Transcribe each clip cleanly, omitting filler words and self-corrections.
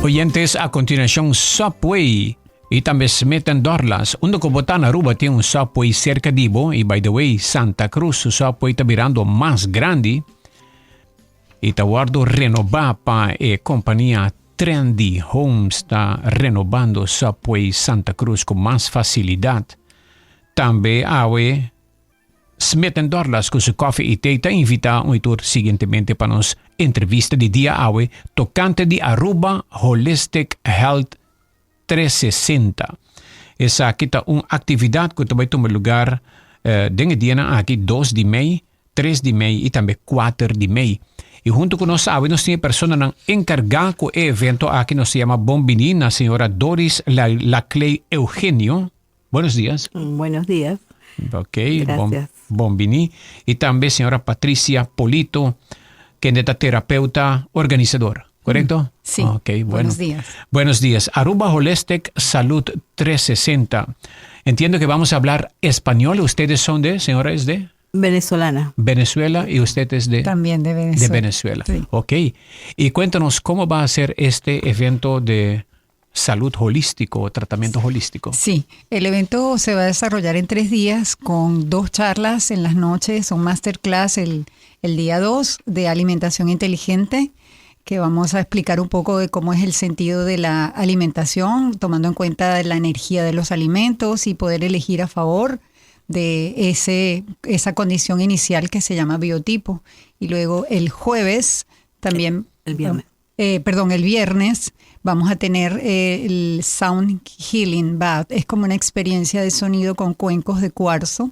Oyentes, a continuación Subway y también Smith & Dorlas. Uno como tan Aruba tiene un Subway cerca de Ibo y by the way, Santa Cruz, su Subway está virando más grande y está guardo renovar para compañía Trendy Homes está renovando Subway Santa Cruz con más facilidad. También hay Smith & Dorlas con su coffee y té está invita a tour siguientemente para nos entrevista de día hoy tocante de Aruba Holistic Health 360. Esa aquí está una actividad que va a tomar lugar de día aquí 2 de mayo, 3 de mayo y también 4 de mayo. Y junto con nosotros nos tiene persona encargada con el evento aquí nos se llama Bombini, la señora Doris Laclay Eugenio. Buenos días. Buenos días. Ok, gracias. Bombini. Y también señora Patricia Polito, que es terapeuta organizadora, ¿correcto? Sí. Okay, bueno. Buenos días. Buenos días. Aruba Holistic Salud 360. Entiendo que vamos a hablar español. ¿Ustedes son de, señora, es de? Venezolana. Venezuela y usted es de? También de Venezuela. De Venezuela. Sí. Ok. Y cuéntanos cómo va a ser este evento de salud holístico, tratamiento holístico. Sí, el evento se va a desarrollar en 3 días con 2 charlas en las noches, un masterclass el día 2 de alimentación inteligente, que vamos a explicar un poco de cómo es el sentido de la alimentación, tomando en cuenta la energía de los alimentos y poder elegir a favor de esa condición inicial que se llama biotipo. Y luego el jueves también... El viernes. El viernes vamos a tener el Sound Healing Bath. Es como una experiencia de sonido con cuencos de cuarzo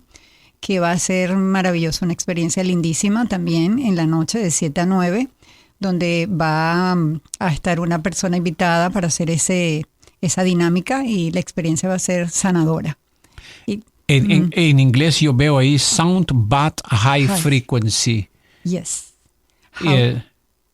que va a ser maravilloso, una experiencia lindísima también en la noche de 7 a 9, donde va a estar una persona invitada para hacer esa dinámica y la experiencia va a ser sanadora. En inglés yo veo ahí Sound Bath High Frequency. Yes.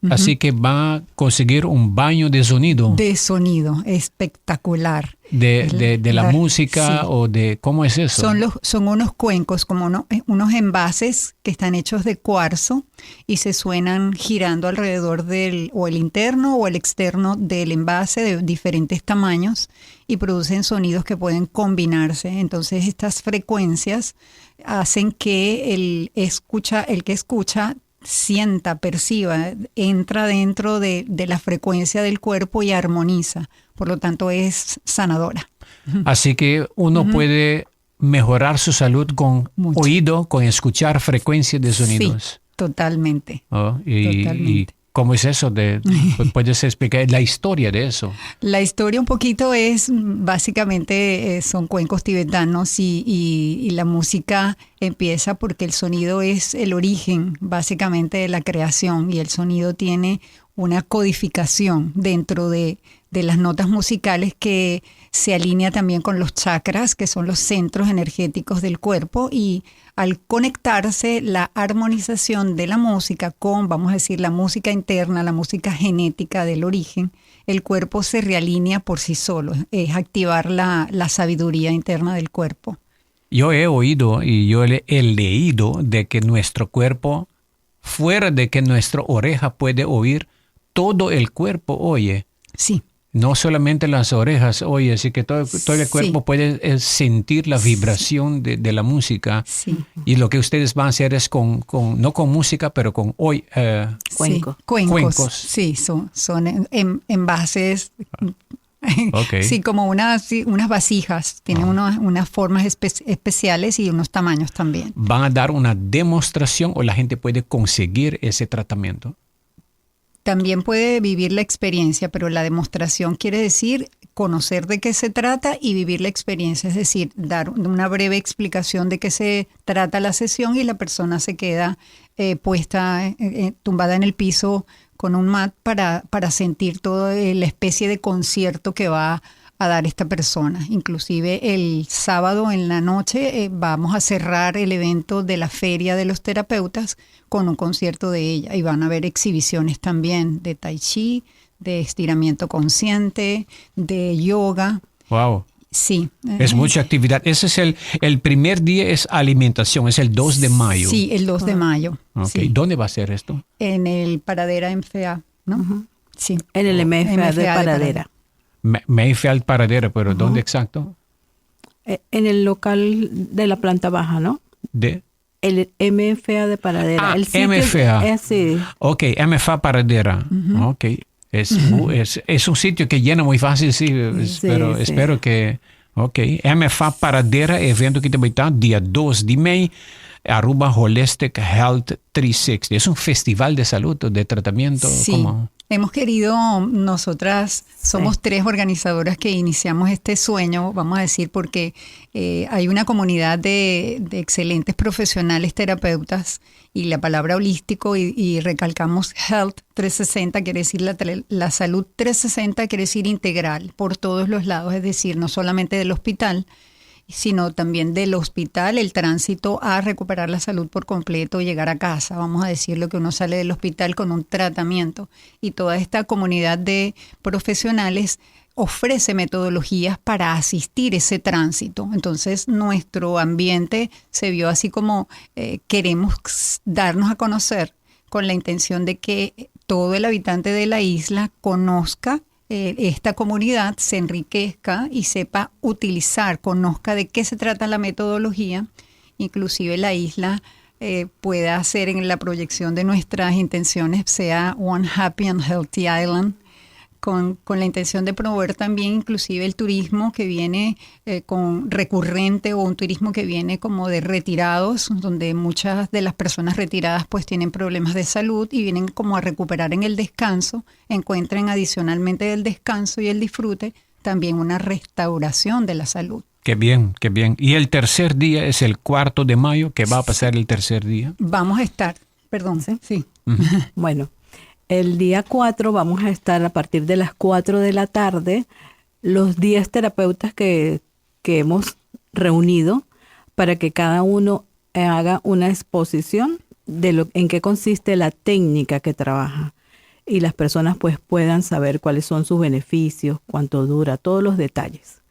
Así que va a conseguir un baño de sonido. De sonido, espectacular. De la música, sí. O de, ¿cómo es eso? Son unos cuencos, como unos envases que están hechos de cuarzo y se suenan girando alrededor o el interno o el externo del envase de diferentes tamaños y producen sonidos que pueden combinarse. Entonces estas frecuencias hacen que el que escucha sienta, perciba, entra dentro de la frecuencia del cuerpo y armoniza. Por lo tanto, es sanadora. Así que uno puede mejorar su salud con oído, con escuchar frecuencias de sonidos. Sí, totalmente. Totalmente. ¿Y cómo es eso? ¿Puedes explicar la historia de eso? La historia un poquito es, básicamente, son cuencos tibetanos y la música empieza porque el sonido es el origen, básicamente, de la creación y el sonido tiene una codificación dentro de las notas musicales que se alinea también con los chakras, que son los centros energéticos del cuerpo, y al conectarse la armonización de la música con, vamos a decir, la música interna, la música genética del origen, el cuerpo se realinea por sí solo, es activar la sabiduría interna del cuerpo. Yo he oído y yo he leído de que nuestro cuerpo, fuera de que nuestra oreja puede oír, todo el cuerpo oye. Sí. No solamente las orejas oye, así que todo el cuerpo puede sentir la vibración de la música. Sí. Y lo que ustedes van a hacer es no con música, pero con cuencos. Cuencos. Sí, son envases. Okay. Sí, como unas vasijas. Tienen unas formas especiales y unos tamaños también. ¿Van a dar una demostración o la gente puede conseguir ese tratamiento? También puede vivir la experiencia, pero la demostración quiere decir conocer de qué se trata y vivir la experiencia, es decir, dar una breve explicación de qué se trata la sesión y la persona se queda puesta, tumbada en el piso con un mat para sentir toda la especie de concierto que va a dar esta persona. Inclusive el sábado en la noche vamos a cerrar el evento de la Feria de los Terapeutas con un concierto de ella y van a haber exhibiciones también de tai chi, de estiramiento consciente, de yoga. Wow. Sí. Es mucha actividad. Ese es el primer día, es alimentación, es el 2 de mayo. Sí, el 2 de mayo. Okay. Sí. ¿Dónde va a ser esto? En el Paradera MFA, ¿no? Sí. En el MFA de MFA Paradera. Mayfield Paradera, pero ¿dónde exacto? En el local de la planta baja, ¿no? De El MFA de Paradera. El sitio MFA. Sí. Ok, MFA Paradera. Ok. Es un sitio que llena muy fácil, sí. Espero que... Ok. MFA Paradera, evento que te vai estar dia 2 de maio, Aruba Holistic Health 360. Es un festival de salud, de tratamiento. Sí. ¿Cómo? Hemos querido, nosotras somos 3 organizadoras que iniciamos este sueño, vamos a decir, porque hay una comunidad de excelentes profesionales terapeutas y la palabra holístico y recalcamos Health 360, quiere decir la salud 360, quiere decir integral por todos los lados, es decir, no solamente del hospital, sino también del hospital, el tránsito a recuperar la salud por completo, llegar a casa, vamos a decirlo, que uno sale del hospital con un tratamiento. Y toda esta comunidad de profesionales ofrece metodologías para asistir ese tránsito. Entonces, nuestro ambiente se vio así como queremos darnos a conocer con la intención de que todo el habitante de la isla conozca esta comunidad, se enriquezca y sepa utilizar, conozca de qué se trata la metodología, inclusive la isla pueda hacer en la proyección de nuestras intenciones, sea One Happy and Healthy Island, con la intención de promover también inclusive el turismo que viene con recurrente o un turismo que viene como de retirados, donde muchas de las personas retiradas pues tienen problemas de salud y vienen como a recuperar en el descanso, encuentren adicionalmente del descanso y el disfrute también una restauración de la salud. Qué bien, qué bien. Y el tercer día es el 4 de mayo, ¿qué va a pasar el tercer día? Vamos a estar, perdón, sí. Bueno. El día 4 vamos a estar a partir de las 4 de la tarde, los 10 terapeutas que hemos reunido para que cada uno haga una exposición de en qué consiste la técnica que trabaja y las personas pues puedan saber cuáles son sus beneficios, cuánto dura, todos los detalles.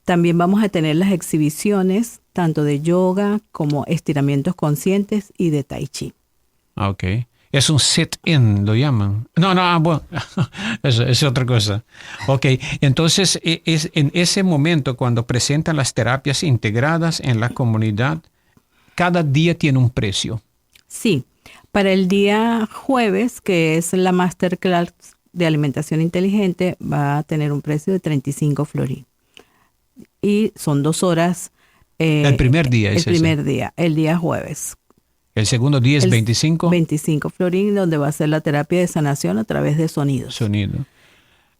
También vamos a tener las exhibiciones tanto de yoga como estiramientos conscientes y de tai chi. Ok. Es un sit-in, lo llaman. No, bueno, eso es otra cosa. Ok, entonces es en ese momento cuando presentan las terapias integradas en la comunidad, cada día tiene un precio. Sí, para el día jueves, que es la masterclass de alimentación inteligente, va a tener un precio de 35 florins. Y son 2 horas. El primer día es el primer día, el día jueves. El segundo día es 25. 25 florins, donde va a ser la terapia de sanación a través de sonidos. Sonido.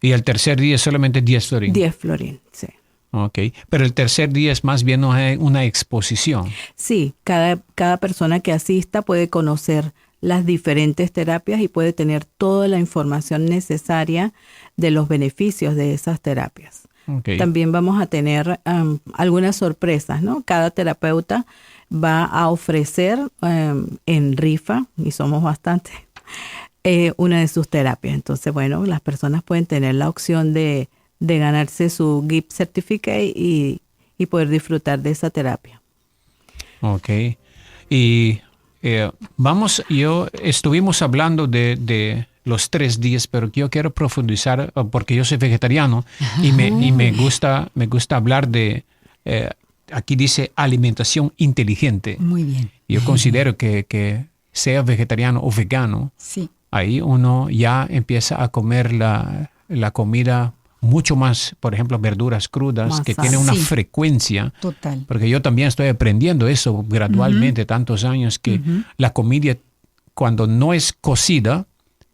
Y el tercer día es solamente 10 florins. 10 florins, sí. Ok, pero el tercer día es más bien una exposición. Sí, cada persona que asista puede conocer las diferentes terapias y puede tener toda la información necesaria de los beneficios de esas terapias. Okay. También vamos a tener algunas sorpresas, ¿no? Cada terapeuta va a ofrecer en rifa, y somos bastantes, una de sus terapias. Entonces, bueno, las personas pueden tener la opción de ganarse su gift certificate y disfrutar de esa terapia. Ok. Y estuvimos hablando de los 3 días, pero yo quiero profundizar porque yo soy vegetariano y me gusta hablar de, aquí dice alimentación inteligente. Muy bien. Yo considero que sea vegetariano o vegano, sí, ahí uno ya empieza a comer la comida mucho más, por ejemplo, verduras crudas, más que tiene una frecuencia. Total. Porque yo también estoy aprendiendo eso gradualmente, tantos años, que la comida cuando no es cocida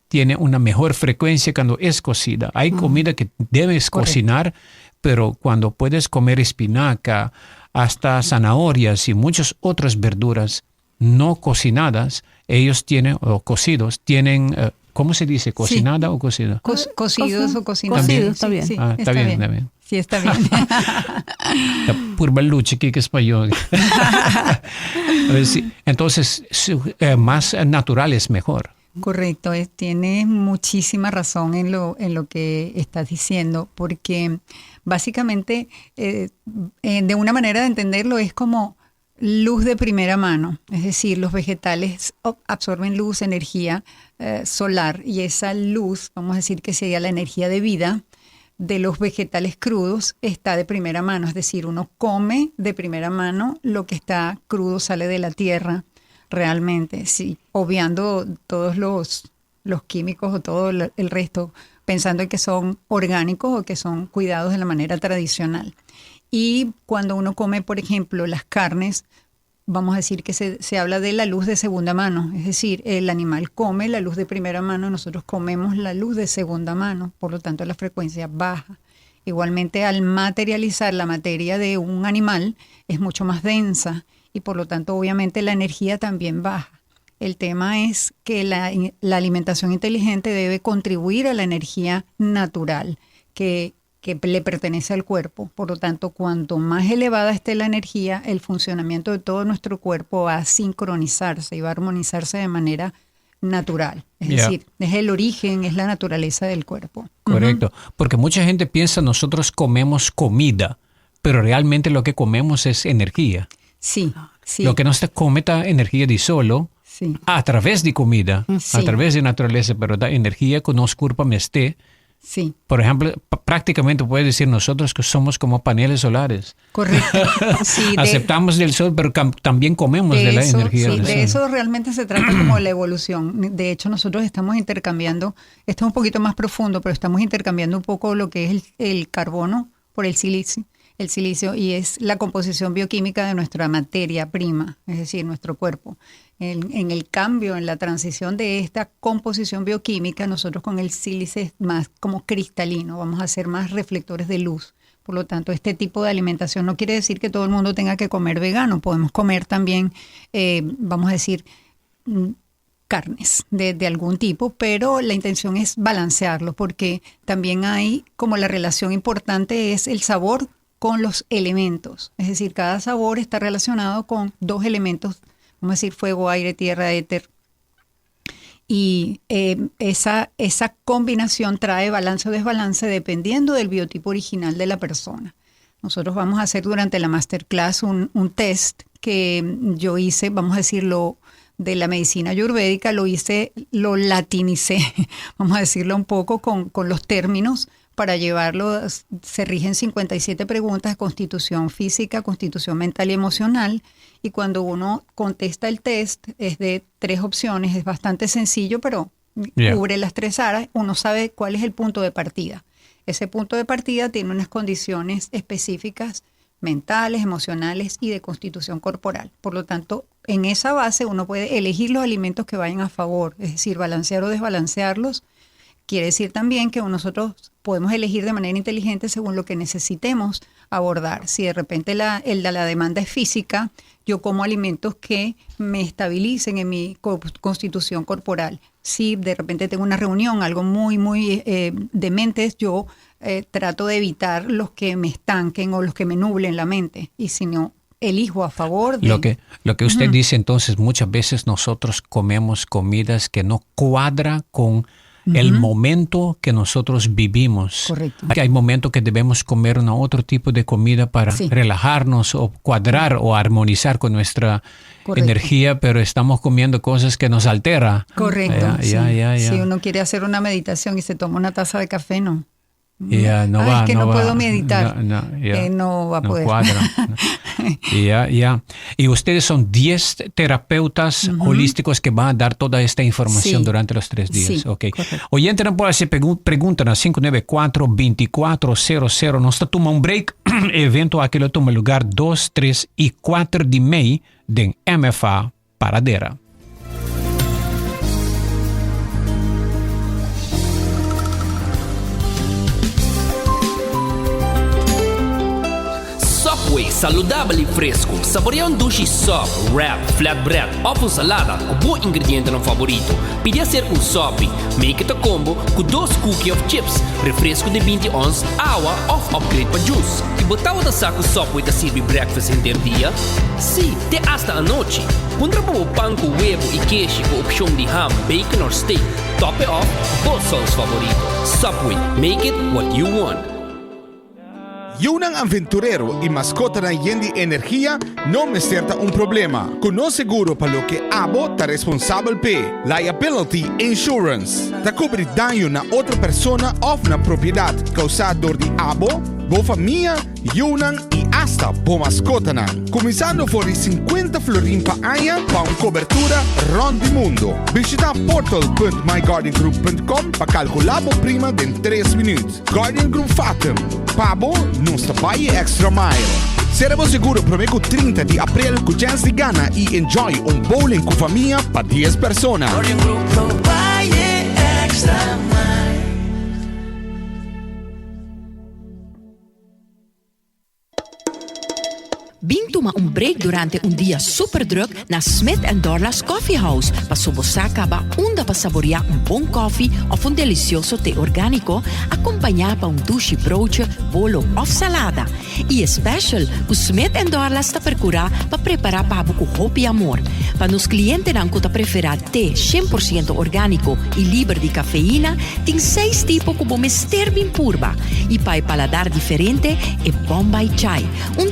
tiene una mejor frecuencia cuando es cocida. Hay comida que debes cocinar, pero cuando puedes comer espinaca, hasta zanahorias y muchas otras verduras no cocinadas, ellos tienen, o cocidos, tienen... ¿Cómo se dice? ¿Cocinada o cocida? Cocidos o cocinados. Cocidos, está bien. Sí, está bien. Sí, está bien. Purba lucha que español. Entonces, más natural es mejor. Correcto, tienes muchísima razón en lo que estás diciendo, porque básicamente de una manera de entenderlo es como luz de primera mano, es decir, los vegetales absorben luz, energía solar, y esa luz, vamos a decir que sería la energía de vida de los vegetales crudos, está de primera mano, es decir, uno come de primera mano lo que está crudo, sale de la tierra realmente, sí, obviando todos los químicos o todo el resto, pensando en que son orgánicos o que son cuidados de la manera tradicional. Y cuando uno come, por ejemplo, las carnes, vamos a decir que se habla de la luz de segunda mano, es decir, el animal come la luz de primera mano, nosotros comemos la luz de segunda mano, por lo tanto la frecuencia baja. Igualmente, al materializar la materia de un animal es mucho más densa y por lo tanto obviamente la energía también baja. El tema es que la alimentación inteligente debe contribuir a la energía natural que le pertenece al cuerpo. Por lo tanto, cuanto más elevada esté la energía, el funcionamiento de todo nuestro cuerpo va a sincronizarse y va a armonizarse de manera natural. Es decir, es el origen, es la naturaleza del cuerpo. Correcto, porque mucha gente piensa nosotros comemos comida, pero realmente lo que comemos es energía. Sí, sí. Lo que nos come da energía de solo, sí, a través de comida, sí, a través de naturaleza, pero da energía que nos culpa esté. Sí. Por ejemplo, prácticamente puede decir nosotros que somos como paneles solares. Correcto. Sí, aceptamos del sol, pero también comemos de la energía del sol. De eso realmente se trata como la evolución. De hecho, nosotros estamos intercambiando, esto es un poquito más profundo, pero estamos intercambiando un poco lo que es el carbono por el silicio, y es la composición bioquímica de nuestra materia prima, es decir, nuestro cuerpo. En el cambio, en la transición de esta composición bioquímica, nosotros con el sílice es más como cristalino, vamos a ser más reflectores de luz. Por lo tanto, este tipo de alimentación no quiere decir que todo el mundo tenga que comer vegano. Podemos comer también, vamos a decir, carnes de algún tipo, pero la intención es balancearlo, porque también hay como la relación importante es el sabor con los elementos. Es decir, cada sabor está relacionado con dos elementos, vamos a decir fuego, aire, tierra, éter. Y esa combinación trae balance o desbalance dependiendo del biotipo original de la persona. Nosotros vamos a hacer durante la masterclass un test que yo hice, vamos a decirlo, de la medicina ayurvédica, lo latinicé, vamos a decirlo un poco con los términos para llevarlo. Se rigen 57 preguntas de constitución física, constitución mental y emocional, y cuando uno contesta el test es de 3 opciones, es bastante sencillo, pero cubre las 3 áreas, uno sabe cuál es el punto de partida. Ese punto de partida tiene unas condiciones específicas mentales, emocionales y de constitución corporal. Por lo tanto, en esa base uno puede elegir los alimentos que vayan a favor, es decir, balancear o desbalancearlos. Quiere decir también que nosotros podemos elegir de manera inteligente según lo que necesitemos abordar. Si de repente la demanda es física, yo como alimentos que me estabilicen en mi constitución corporal. Si de repente tengo una reunión, algo muy demente, yo trato de evitar los que me estanquen o los que me nublen la mente. Y si no, elijo a favor de... Lo que usted dice, entonces, muchas veces nosotros comemos comidas que no cuadra con el momento que nosotros vivimos. Correcto. Hay momentos que debemos comer otro tipo de comida para relajarnos o cuadrar o armonizar con nuestra energía, pero estamos comiendo cosas que nos alteran. Correcto. Si uno quiere hacer una meditación y se toma una taza de café, no. Es que no puedo meditar. No va a poder. Cuadra. Y ustedes son 10 terapeutas holísticos que van a dar toda esta información durante los 3 días. Sí, okay. Oyente não pode hacer pregunta na 594-2400. Nós tomamos break. Evento aquele toma lugar 2, 3 e 4 de maio de MFA Paradeira. Subway, saudável e fresco. Saboreia sushi sub, wrap, flatbread, ovo salada com bom ingrediente no favorito. Pide ser Subway, make it a combo com 2 cookies of chips, refresco de 20 ons, água ou upgrade para juice. E botar o saco Subway da serve breakfast em dia? Sim, até hasta a noite. Pondra para o pão com huevo e queijo com opção de ham, bacon ou steak. Top it off, both sauce favorito. Subway, make it what you want. Yunang aventurero e mascota na yendi energia não me certa problema. Con seguro para lo que abo ta responsável pe. Liability Insurance. Ta cobrir daño na outra persona of na propriedade causado de abo, bo família, Yunang e hasta bo mascota na. Começando por 50 florin pa año pa cobertura rondo mundo. Visita portal.myguardiangroup.com pa calcular prima de 3 minutos. Guardian Group Fatum. Pabo non sta by extra mile. Seremos seguro prometo 30 de abril con chance de gana y enjoy un bowling con familia para 10 personas. Guardian Group no buy extra mile. Bing toma break durante dia super druk na Smith & Dorla's Coffee House para sobosaka ba onda para saborear bom coffee of delicioso té orgánico acompanhado pa douche broodje, bolo of salada. E special, o Smith & Dorla's ta percura para preparar pabo com hope e amor. Para nos clientes não ta preferar té 100% orgánico e livre de cafeína, tem 6 tipos como mister bem purba. E para paladar diferente é Bombay Chai,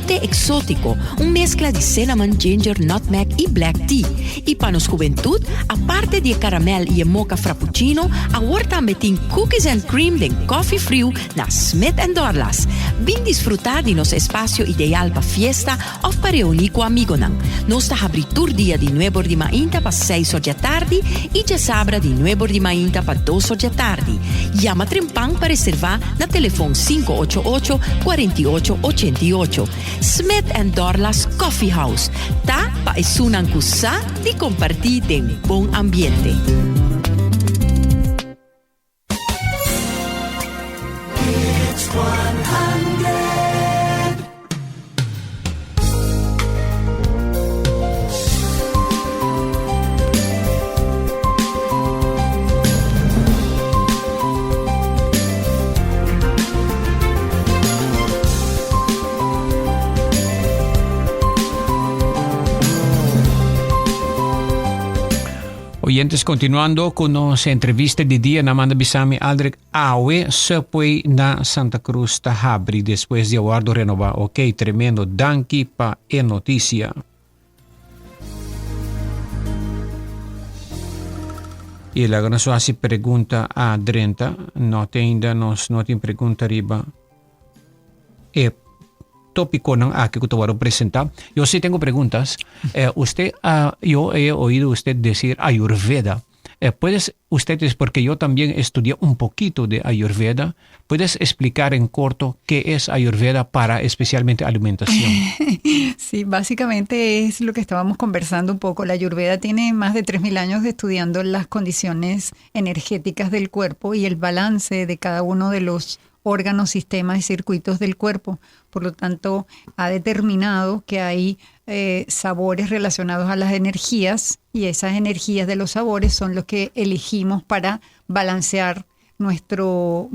té exótico, mezcla de cinnamon, ginger, nutmeg e black tea. E para nos juventud, aparte de caramel e mocha frappuccino, agora também tem cookies and cream de coffee frio na Smith & Dorla's. Vem desfrutar de nosso espaço ideal para fiesta ou para reunir com amigos. Nós está abrindo dia de 9 de manhã para 6 da tarde e de sábado de 9 de manhã para 2 da tarde. Llama Trempang para reservar na telefone 588-4888. Smith & Dorla's Coffee House. Ta pa esunan kusa di compartir de bom ambiente. It's 100. Oyentes, continuando con nuestra entrevista de día, Namanda Bisami Aldrich Awe se puede na Santa Cruz Tahabri después de Aguardo Renova. Ok, tremendo. Danki pa e noticia. E la gran suasi pregunta a Drenta, no tem pregunta riba. Tópico não que eu te presentar. Yo sí tengo preguntas. Yo he oído usted decir Ayurveda. ¿Puedes ustedes, porque yo también estudié un poquito de Ayurveda, puedes explicar en corto qué es Ayurveda para especialmente alimentación? Sí, básicamente es lo que estábamos conversando un poco. La Ayurveda tiene más de 3.000 años estudiando las condiciones energéticas del cuerpo y el balance de cada uno de los órganos, sistemas y circuitos del cuerpo. Por lo tanto, ha determinado que hay sabores relacionados a las energías y esas energías de los sabores son los que elegimos para balancear nuestro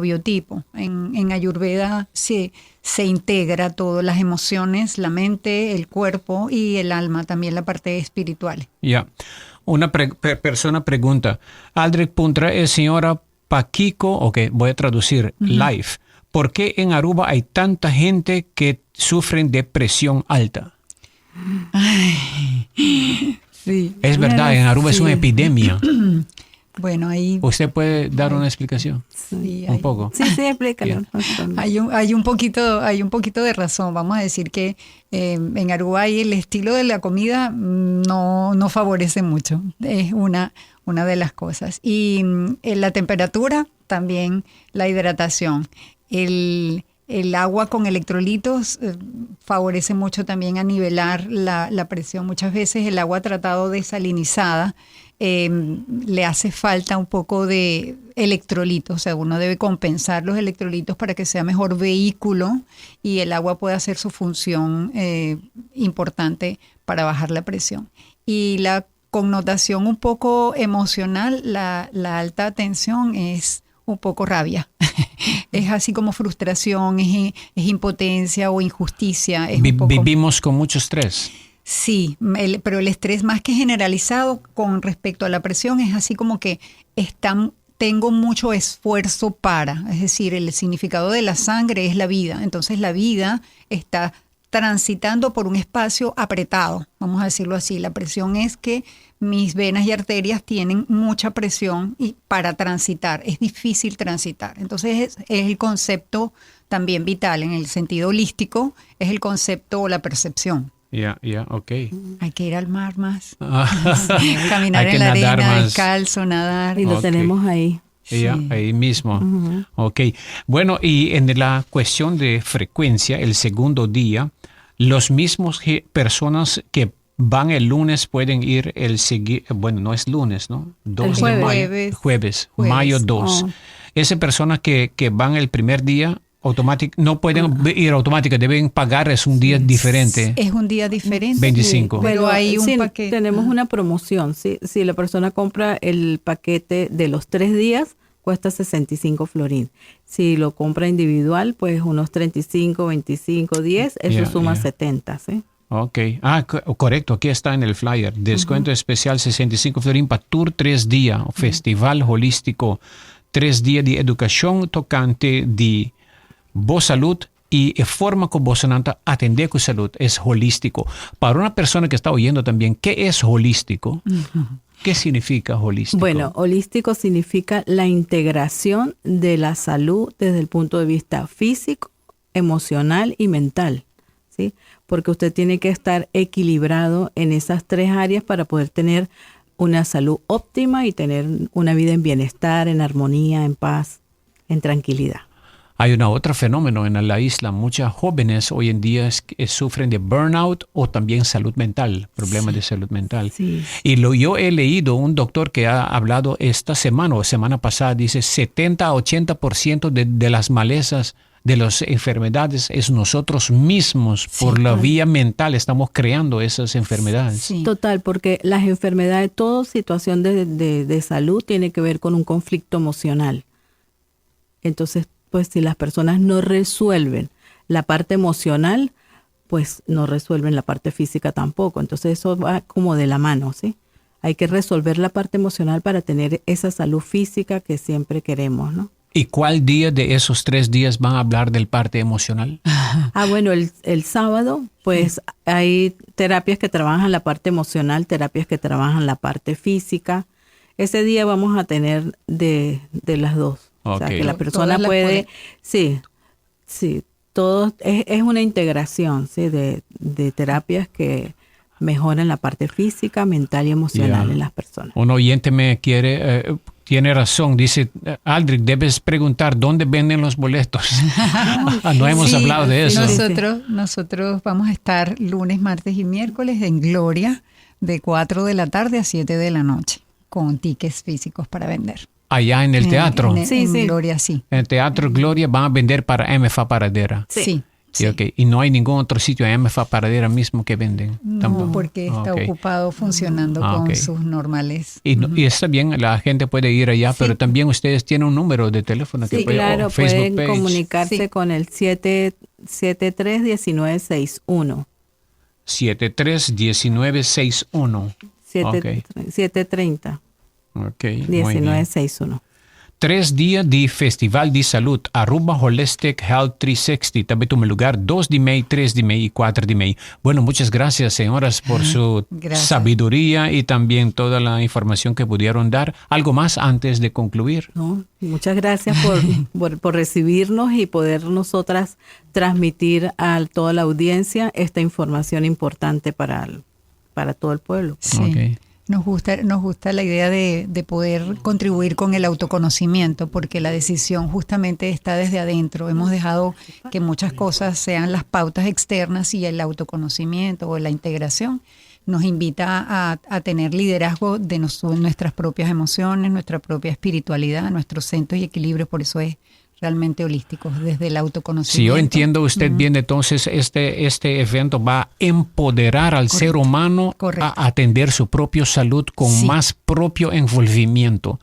biotipo. En Ayurveda se integra todo, las emociones, la mente, el cuerpo y el alma, también la parte espiritual. Ya. Una persona pregunta, Aldrich Puntra es señora Paquico, ok, voy a traducir, live. ¿Por qué en Aruba hay tanta gente que sufren de presión alta? Ay, sí. Es verdad, en Aruba sí. Es una epidemia. Bueno, ahí... ¿Usted puede dar una explicación? Sí, un poco. Sí, explícalo. Hay un poquito de razón. Vamos a decir que en Aruba el estilo de la comida no favorece mucho. Es una de las cosas. Y la temperatura, también la hidratación. El agua con electrolitos favorece mucho también a nivelar la presión. Muchas veces el agua tratado desalinizada le hace falta un poco de electrolitos. O sea, uno debe compensar los electrolitos para que sea mejor vehículo y el agua pueda hacer su función importante para bajar la presión. Y la connotación un poco emocional, la alta tensión es un poco rabia. Es así como frustración, es impotencia o injusticia. Es un poco... Vivimos con mucho estrés. Sí, pero el estrés más que generalizado con respecto a la presión es así como que están tengo mucho esfuerzo para, es decir, el significado de la sangre es la vida. Entonces la vida está transitando por un espacio apretado, vamos a decirlo así. La presión es que mis venas y arterias tienen mucha presión y para transitar es difícil transitar. Entonces es el concepto también vital en el sentido holístico, es el concepto o la percepción. Ok. Hay que ir al mar más, caminar Hay que en la nadar arena, más. descalzo, nadar. Y lo Ok. tenemos ahí. Ahí mismo. Ok. Bueno, y en la cuestión de frecuencia, el segundo día, los mismos personas que van el lunes pueden ir el siguiente, bueno, no es lunes, ¿no? 2 de mayo. Jueves, mayo 2. Oh. Esas personas que van el primer día, no pueden ir automática, deben pagar, es un día diferente. Es un día diferente. 25. Pero hay un sí, paquete. tenemos una promoción. Si la persona compra el paquete de los 3 días, cuesta 65 florins. Si lo compra individual, pues unos 35, 25, 10, eso suma 70, ¿sí? Ok. Correcto, aquí está en el flyer. Descuento especial 65 florins para Tour 3 días, Festival Holístico, 3 días de educación tocante de Boa Salud y forma con Boa Sananta atender con salud. Es holístico. Para una persona que está oyendo también, ¿qué es holístico? ¿Qué significa holístico? Bueno, holístico significa la integración de la salud desde el punto de vista físico, emocional y mental, ¿sí? Porque usted tiene que estar equilibrado en esas 3 áreas para poder tener una salud óptima y tener una vida en bienestar, en armonía, en paz, en tranquilidad. Hay otro fenómeno en la isla. Muchas jóvenes hoy en día sufren de burnout o también salud mental, problemas de salud mental. Sí. Y yo he leído un doctor que ha hablado esta semana o semana pasada, dice 70 a 80% de las malezas, de las enfermedades, es nosotros mismos. Por la vía mental estamos creando esas enfermedades. Sí. Total, porque las enfermedades, toda situación de salud tiene que ver con un conflicto emocional. Entonces, pues si las personas no resuelven la parte emocional, pues no resuelven la parte física tampoco. Entonces eso va como de la mano, ¿sí? Hay que resolver la parte emocional para tener esa salud física que siempre queremos, ¿no? ¿Y cuál día de esos 3 días van a hablar del parte emocional? Bueno, el sábado, pues hay terapias que trabajan la parte emocional, terapias que trabajan la parte física. Ese día vamos a tener de las dos. O sea, Ok. que la persona puede, sí, todo es una integración, ¿sí? de terapias que mejoran la parte física, mental y emocional en las personas. Un oyente tiene razón, dice, Aldrich, debes preguntar dónde venden los boletos. No hemos hablado de eso. Nosotros vamos a estar lunes, martes y miércoles en Gloria de 4 de la tarde a 7 de la noche con tickets físicos para vender. Allá en el teatro. En Gloria, sí. En el Teatro Gloria van a vender para MFA Paradera. Sí. Sí, okay. Y no hay ningún otro sitio en MFA Paradera mismo que venden. No, tampoco. porque está ocupado funcionando con sus normales. Y está bien, la gente puede ir allá, pero también ustedes tienen un número de teléfono que puede, claro, o Facebook pueden page. comunicarse con el 731961. 731961. 730. Ok, muy bien. 1961. 3 días de Festival de Salud, Aruba Holistic Health 360. También tome lugar 2 de mayo, 3 de mayo y 4 de mayo. Bueno, muchas gracias, señoras, por su sabiduría y también toda la información que pudieron dar. ¿Algo más antes de concluir? No, muchas gracias por recibirnos y poder nosotras transmitir a toda la audiencia esta información importante para todo el pueblo. Sí. Okay. Nos gusta la idea de poder contribuir con el autoconocimiento, porque la decisión justamente está desde adentro. Hemos dejado que muchas cosas sean las pautas externas y el autoconocimiento o la integración nos invita a tener liderazgo de nuestras propias emociones, nuestra propia espiritualidad, nuestros centros y equilibrios. Por eso es realmente holístico, desde el autoconocimiento. Si yo entiendo usted bien, entonces este evento va a empoderar al ser humano a atender su propia salud con más propio envolvimiento.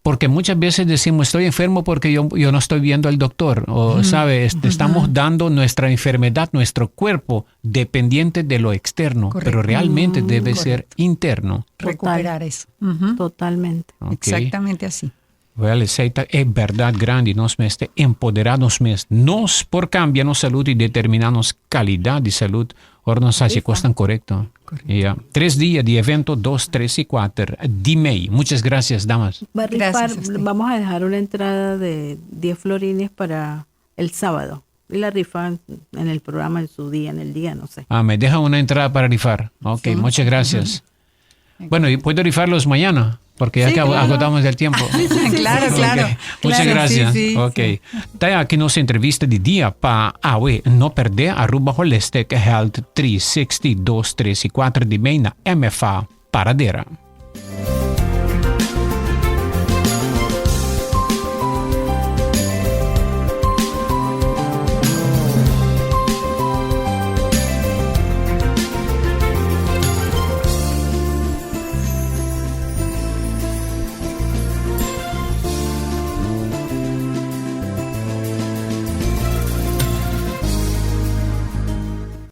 Porque muchas veces decimos, estoy enfermo porque yo no estoy viendo al doctor. O, estamos dando nuestra enfermedad, nuestro cuerpo, dependiente de lo externo. Pero realmente debe ser interno. Recuperar eso. Totalmente. Okay. Exactamente así. Well, es verdad grande, nos meste empoderados nos por cambiar nos salud y determinarnos calidad de salud, ahora nos hace cosas correcto. 3 días de evento, 2, 3 y 4 de May. Muchas gracias, damas. Va a rifar, Gracias a usted. vamos a dejar una entrada de 10 florines para el sábado. Y la rifa en el programa, en su día, en el día, no sé. Me deja una entrada para rifar. Ok, muchas gracias. Bueno, y puedo rifarlos mañana, porque ya Sí, que claro. agotamos el tiempo. Claro, Ok, claro. Muchas Claro, gracias. sí, sí, Ok. Está aquí nuestra entrevista de día para no perder @Holistic Health 360 2, 3 y 4 de May na MFA Paradera.